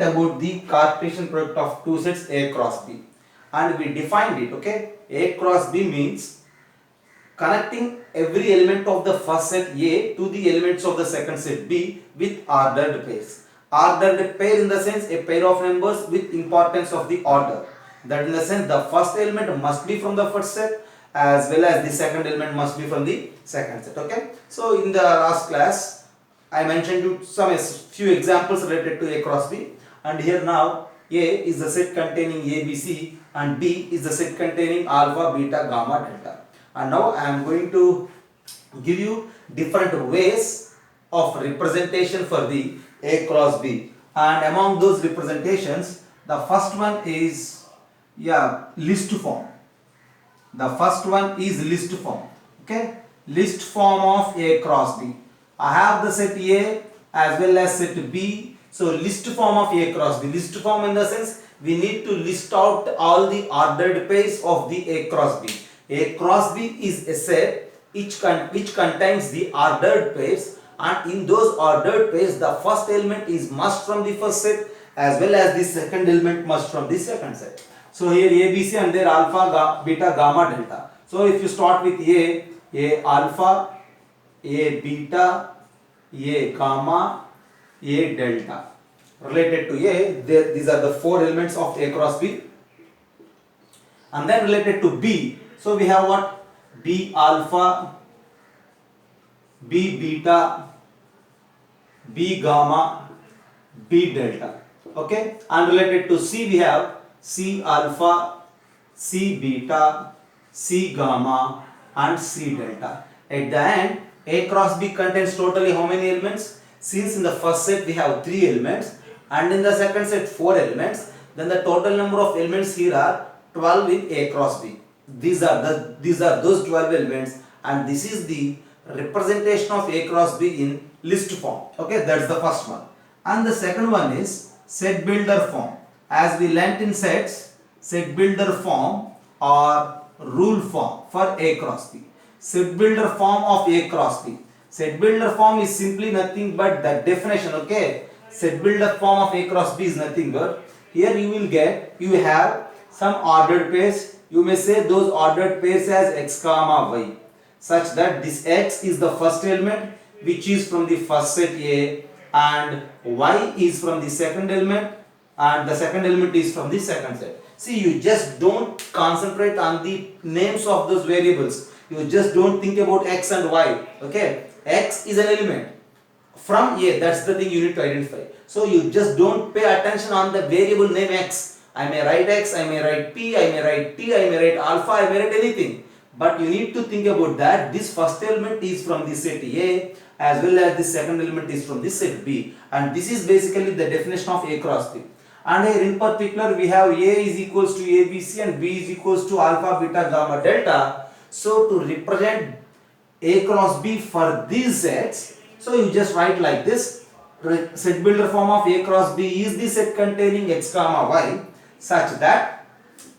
about the Cartesian product of two sets A cross B, and we defined it. Okay, A cross B means connecting every element of the first set A to the elements of the second set B with ordered pairs. Ordered pair in the sense a pair of numbers with importance of the order. That in the sense the first element must be from the first set as well as the second element must be from the second set. Okay. So in the last class I mentioned you some few examples related to A cross B, and here now A is the set containing A, B, C and B is the set containing alpha, beta, gamma, delta. And now I am going to give you different ways of representation for the A cross B, and among those representations the first one is list form. The first one is list form. Okay, list form of A cross B. I have the set A as well as set B. So list form of A cross B. List form in the sense we need to list out all the ordered pairs of the A cross B. A cross B is a set which contains the ordered pairs, and in those ordered pairs the first element is must from the first set as well as the second element must from the second set. So here A, B, C and their alpha, beta, gamma, delta. So if you start with A alpha, A beta, A gamma, A delta. Related to A, these are the four elements of A cross B. And then related to B, so we have what? B alpha, B beta, B gamma, B delta. Okay, and related to C we have C alpha, C beta, C gamma and C delta. At the end, A cross B contains totally how many elements? Since in the first set we have 3 elements and in the second set 4 elements, then the total number of elements here are 12 in A cross B. These are those 12 elements, and this is the representation of A cross B in list form. Okay, that's the first one. And the second one is set builder form. As we learnt in sets, set builder form or rule form for A cross B. Set builder form of A cross B. Set builder form is simply nothing but the definition. Okay, set builder form of A cross B is nothing but here you have some ordered pairs. You may say those ordered pairs as x comma y, such that this x is the first element which is from the first set A and y is from the second element and the second element is from the second set. See, you just don't concentrate on the names of those variables. You just don't think about x and y. Okay, x is an element from A, that's the thing you need to identify. So you just don't pay attention on the variable name x. I may write x, I may write p, I may write t, I may write alpha, I may write anything. But you need to think about that this first element is from the set A as well as the second element is from the set B. And this is basically the definition of A cross B. And here in particular we have A is equals to ABC and B is equals to alpha, beta, gamma, delta. So to represent A cross B for these sets, so you just write like this. Set builder form of A cross B is the set containing x comma y such that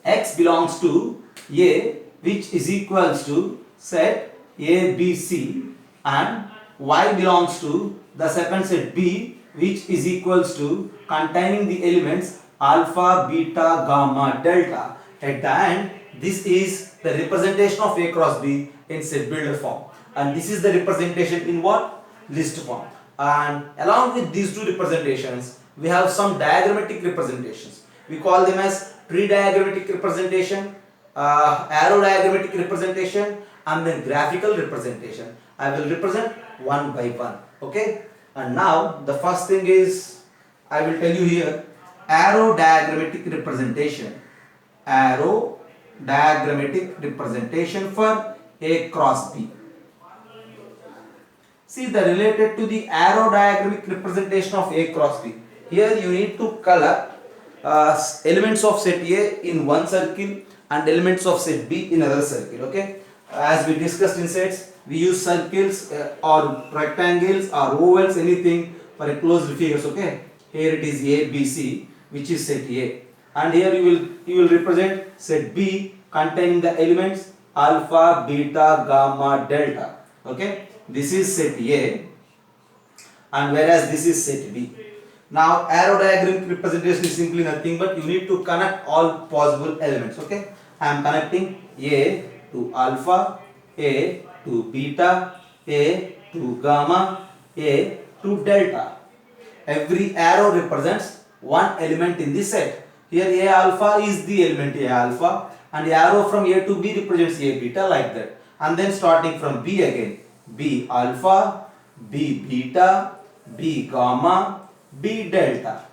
x belongs to A which is equals to set A, B, C, and y belongs to the second set B which is equals to containing the elements alpha, beta, gamma, delta. At the end, this is the representation of A cross B in set builder form, and this is the representation in what? List form. And along with these two representations, we have some diagrammatic representations. We call them as tree diagrammatic representation, arrow diagrammatic representation, and then graphical representation. I will represent one by one. Okay. And now the first thing is I will tell you here arrow diagrammatic representation. Arrow diagrammatic representation for A cross B. See, the related to the arrow diagrammatic representation of A cross B. Here you need to color elements of set A in one circle and elements of set B in another circle. Okay, as we discussed in sets, we use circles or rectangles or ovals, anything for a closed figures. Okay, here it is A, B, C, which is set A, and here you will represent set B containing the elements alpha, beta, gamma, delta. Okay, this is set A, and whereas this is set B. Now arrow diagram representation is simply nothing but you need to connect all possible elements. Okay, I am connecting A to alpha, A to beta, A to gamma, A to delta. Every arrow represents one element in the set. Here A alpha is the element A alpha, and the arrow from A to B represents A beta, like that. And then starting from B again, B alpha, B beta, B gamma, B delta.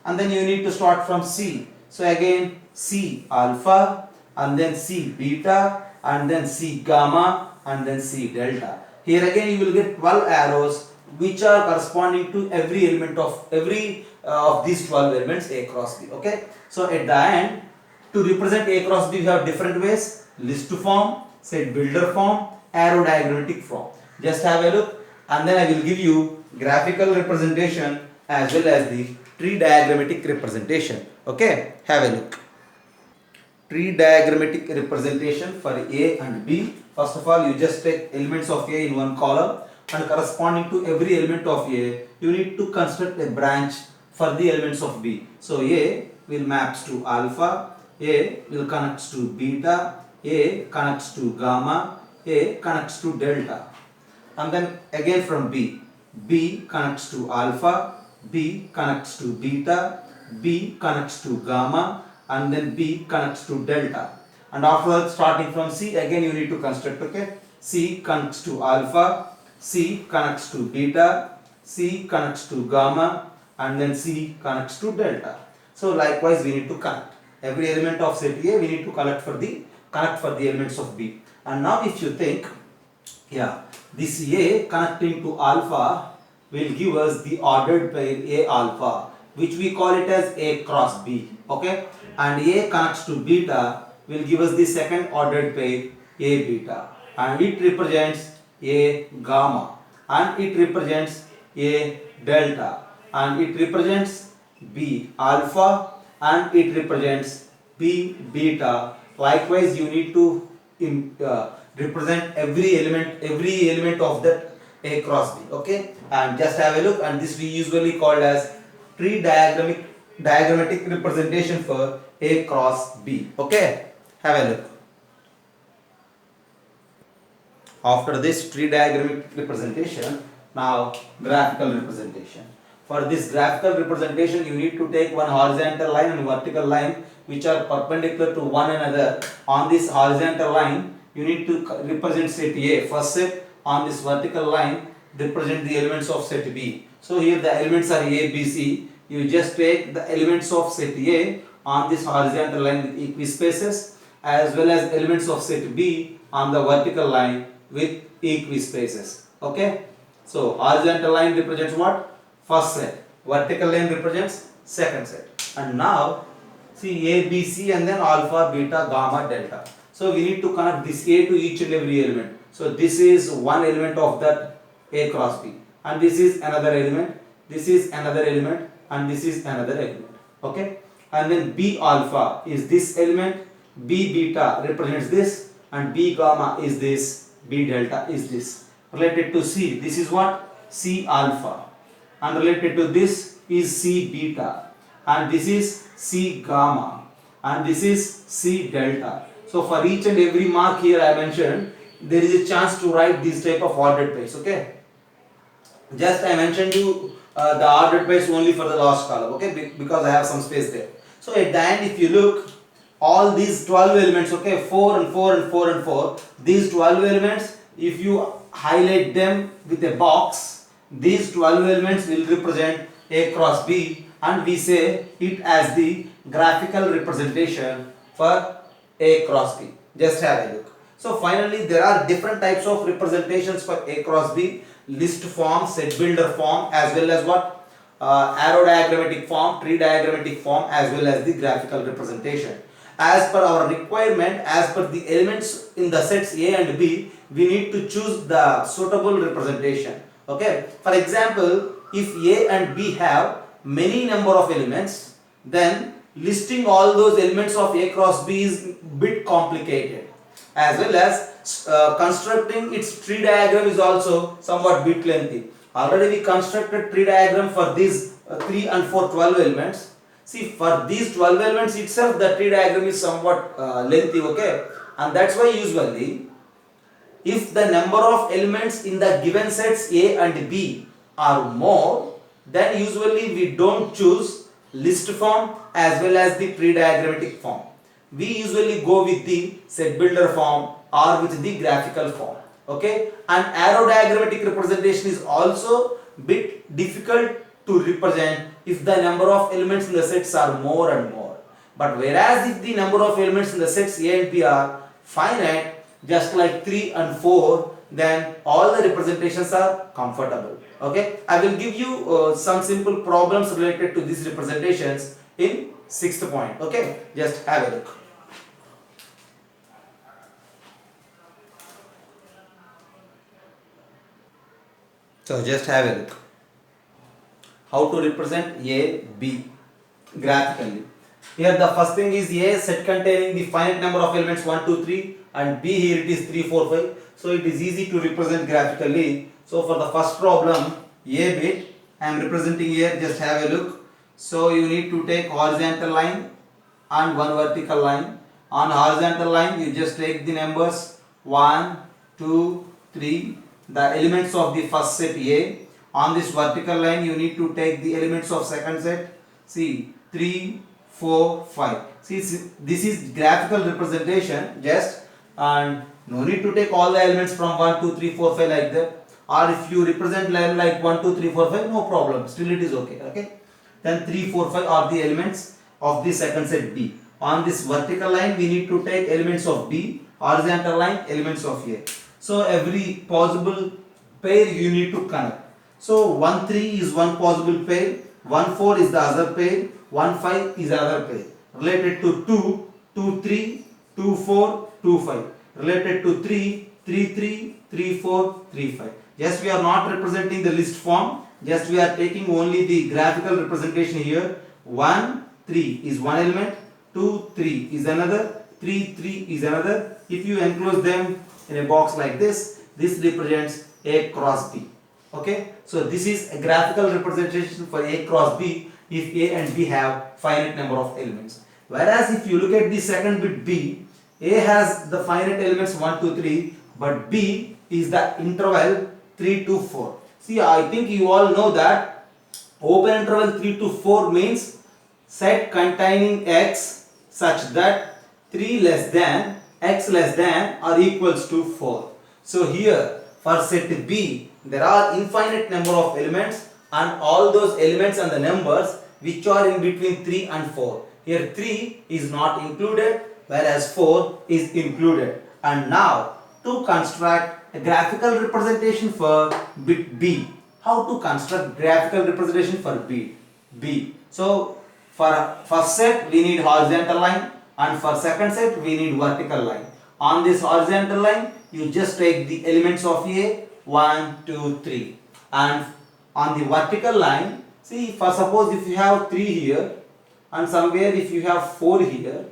And then you need to start from C. So again C alpha, and then C beta, and then C gamma, and then C delta. Here again you will get 12 arrows which are corresponding to every element of of these 12 elements A cross B. Okay, so at the end, to represent A cross B we have different ways: list form, set builder form, arrow diagrammatic form. Just have a look, and then I will give you graphical representation as well as the tree diagrammatic representation. Okay, have a look. Tree diagrammatic representation for A and B. First of all, you just take elements of A in one column, and corresponding to every element of A, you need to construct a branch for the elements of B. So A will maps to alpha, A will connects to beta, A connects to gamma, A connects to delta. And then again from B, B connects to alpha, B connects to beta, B connects to gamma, and then B connects to delta. And after that, starting from C, again you need to construct. Okay, C connects to alpha, C connects to beta, C connects to gamma, and then C connects to delta. So likewise we need to connect every element of set A. We need to connect for the elements of B. And now if you think, yeah, this A connecting to alpha will give us the ordered pair A alpha, which we call it as A cross B. Okay, and A connects to beta will give us the second ordered pair A beta, and it represents A gamma, and it represents A delta, and it represents B alpha, and it represents B beta. Likewise you need to represent every element of that A cross B. Okay, and just have a look, and this we usually called as tree diagrammatic representation for A cross B. Okay, have a look. After this tree diagrammatic representation, now graphical representation. For this graphical representation, you need to take one horizontal line and vertical line which are perpendicular to one another. On this horizontal line, you need to represent set A. First set on this vertical line represent the elements of set B. So here the elements are A, B, C. You just take the elements of set A on this horizontal line with equi-spaces, as well as elements of set B on the vertical line with equi-spaces. Okay, so horizontal line represents what? First set. Vertical line represents second set. And now see A, B, C, and then alpha, beta, gamma, delta. So we need to connect this A to each and every element. So this is one element of that A cross B, and this is another element, this is another element, and this is another element. Okay, and then B alpha is this element, B beta represents this, and B gamma is this, B delta is this. Related to C, this is what? C alpha, and related to this is C beta, and this is C gamma, and this is C delta. So for each and every mark here I mentioned, there is a chance to write this type of ordered pairs. Okay, just I mentioned you the ordered pairs only for the last column. Okay, because I have some space there. So at the end, if you look, all these 12 elements, okay, 4 and 4 and 4 and 4, these 12 elements, if you highlight them with a box, these 12 elements will represent A cross B, and we say it as the graphical representation for A cross B. Just have a look. So finally, there are different types of representations for A cross B: list form, set builder form, as well as what? Arrow diagrammatic form, tree diagrammatic form, as well as the graphical representation. As per our requirement, as per the elements in the sets A and B, we need to choose the suitable representation. Okay, for example, if A and B have many number of elements, then listing all those elements of A cross B is bit complicated, as well as constructing its tree diagram is also somewhat bit lengthy. Already we constructed tree diagram for these 3 and 4 12 elements. See, for these 12 elements itself, the tree diagram is somewhat lengthy, okay? And that's why usually, if the number of elements in the given sets A and B are more, then usually we don't choose list form as well as the tree diagrammatic form. We usually go with the set builder form or with the graphical form, okay? And arrow diagrammatic representation is also bit difficult to represent if the number of elements in the sets are more and more. But whereas if the number of elements in the sets A and B are finite, just like 3 and 4, then all the representations are comfortable. Okay, I will give you some simple problems related to these representations in 6th point. Okay, just have a look. So just have a look. How to represent A, B graphically. Here the first thing is A set containing the finite number of elements 1, 2, 3, and B here it is 3, 4, 5. So it is easy to represent graphically. So for the first problem, A bit, I am representing here, just have a look. So you need to take horizontal line and one vertical line. On horizontal line you just take the numbers 1, 2, 3, the elements of the first set A. On this vertical line you need to take the elements of second set. See, 3, 4, 5. See, this is graphical representation just, and no need to take all the elements from 1, 2, 3, 4, 5 like that. Or if you represent line like 1, 2, 3, 4, 5, no problem, still it is okay. Okay. Then 3, 4, 5 are the elements of the second set B. On this vertical line we need to take elements of B, horizontal line elements of A. So every possible pair you need to connect. So 1, 3 is one possible pair, 1, 4 is the other pair, 1, 5 is another pair. Related to 2, 2, 3, 2, 4, 2, 5. Related to 3, 3, 3, 3, 4, 3, 5. Just we are not representing the list form, just we are taking only the graphical representation here. 1, 3 is one element, 2, 3 is another, 3, 3 is another. If you enclose them in a box like this represents A cross B. Okay, so this is a graphical representation for A cross B if A and B have finite number of elements. Whereas if you look at the second bit B, A has the finite elements 1, 2, 3, but B is the interval 3 to 4. See, I think you all know that open interval 3 to 4 means set containing X such that 3 less than X less than or equals to 4. So here for set B there are infinite number of elements, and all those elements and the numbers which are in between 3 and 4. Here 3 is not included, whereas 4 is included. And now to construct a graphical representation for bit B. How to construct graphical representation for B? So for first set we need horizontal line, and for second set we need vertical line. On this horizontal line you just take the elements of A, 1, 2, 3, and on the vertical line, see, for suppose if you have 3 here and somewhere if you have 4 here,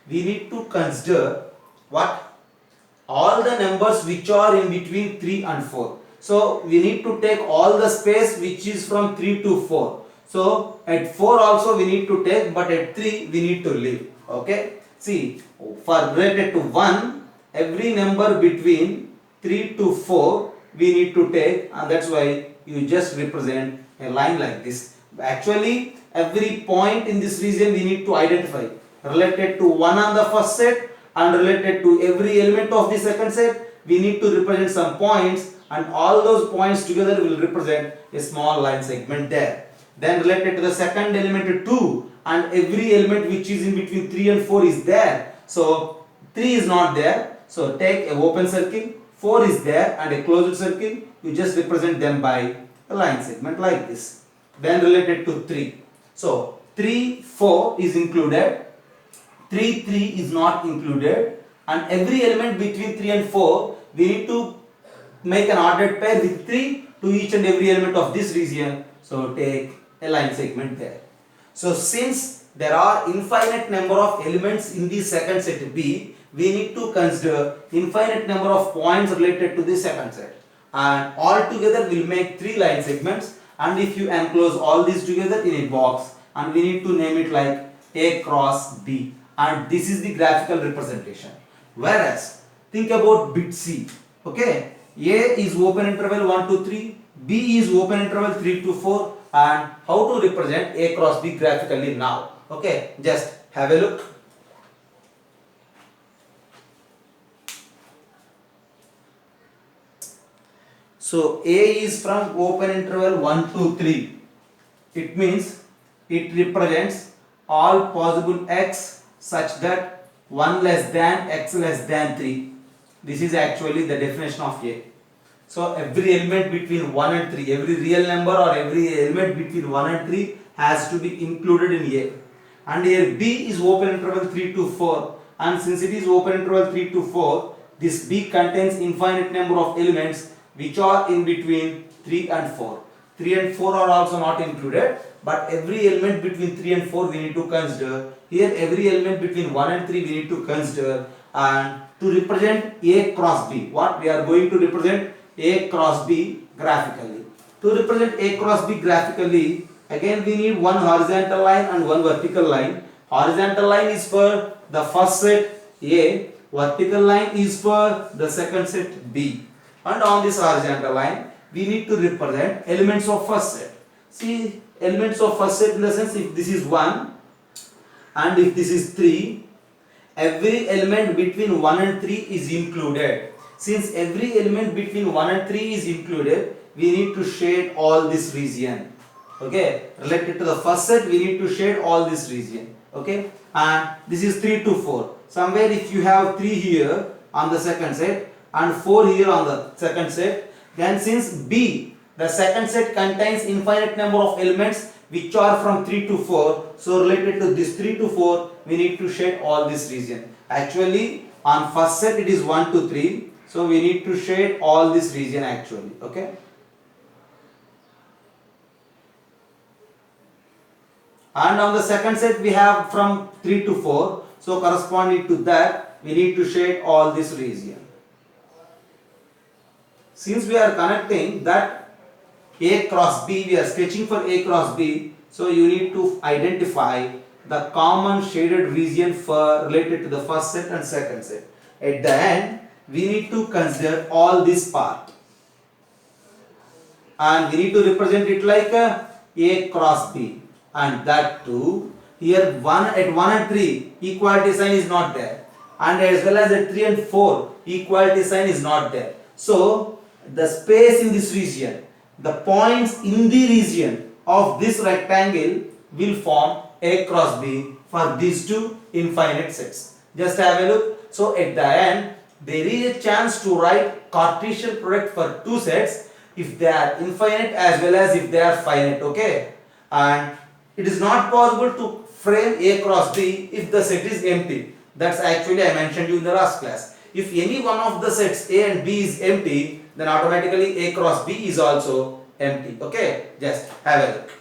we need to consider what? All the numbers which are in between 3 and 4. So we need to take all the space which is from 3 to 4. So at 4 also we need to take, but at 3 we need to leave. Okay. See, for related to 1, every number between 3 to 4 we need to take, and that's why you just represent a line like this. Actually every point in this region we need to identify related to 1 on the first set and related to every element of the second set. We need to represent some points, and all those points together will represent a small line segment there. Then related to the second element 2, and every element which is in between 3 and 4 is there. So 3 is not there, so take a open circle. 4 is there and a closed circle, you just represent them by a line segment like this. Then related to 3. So 3, 4 is included, 3, 3 is not included, and every element between 3 and 4 we need to make an ordered pair with 3 to each and every element of this region. So take a line segment there. So since there are infinite number of elements in the second set B, we need to consider infinite number of points related to the second set, and all together will make 3 line segments, and if you enclose all these together in a box, and we need to name it like A cross B, and this is the graphical representation. Whereas think about bit C. Okay, A is open interval 1 to 3, B is open interval 3 to 4, and how to represent A cross B graphically now? Okay, just have a look. So A is from open interval 1 to 3. It means it represents all possible x such that 1 less than x less than 3. This is actually the definition of A. So every element between 1 and 3, every real number or every element between 1 and 3 has to be included in A. And here B is open interval 3 to 4, and since it is open interval 3 to 4, this B contains infinite number of elements which are in between 3 and 4. 3 and 4 are also not included, but every element between 3 and 4 we need to consider. Here every element between 1 and 3 we need to consider, and to represent A cross B, what we are going to represent A cross B graphically. To represent A cross B graphically, again we need one horizontal line and one vertical line. Horizontal line is for the first set A, vertical line is for the second set B. And on this horizontal line we need to represent elements of first set. See, elements of first set in the sense, if this is 1 and if this is 3, every element between 1 and 3 is included. Since every element between 1 and 3 is included, we need to shade all this region. Okay, related to the first set we need to shade all this region. Okay, and this is 3 to 4. Somewhere if you have 3 here on the second set and 4 here on the second set, then since B, the second set contains infinite number of elements which are from 3 to 4, so related to this 3 to 4 we need to shade all this region. Actually on first set it is 1 to 3, so we need to shade all this region actually. Okay, and on the second set we have from 3 to 4, so corresponding to that we need to shade all this region. Since we are connecting that A cross B, we are sketching for A cross B, so you need to identify the common shaded region for related to the first set and second set. At the end we need to consider all this part, and we need to represent it like A cross B, and that too here 1 at 1 and 3 equality sign is not there, and as well as at 3 and 4 equality sign is not there. So the space in this region, the points in the region of this rectangle will form A cross B for these two infinite sets. Just have a look. So at the end there is a chance to write Cartesian product for two sets if they are infinite as well as if they are finite. Okay, and it is not possible to frame A cross B if the set is empty. That's actually I mentioned you in the last class. If any one of the sets A and B is empty, then automatically A cross B is also empty. Okay, just have a look.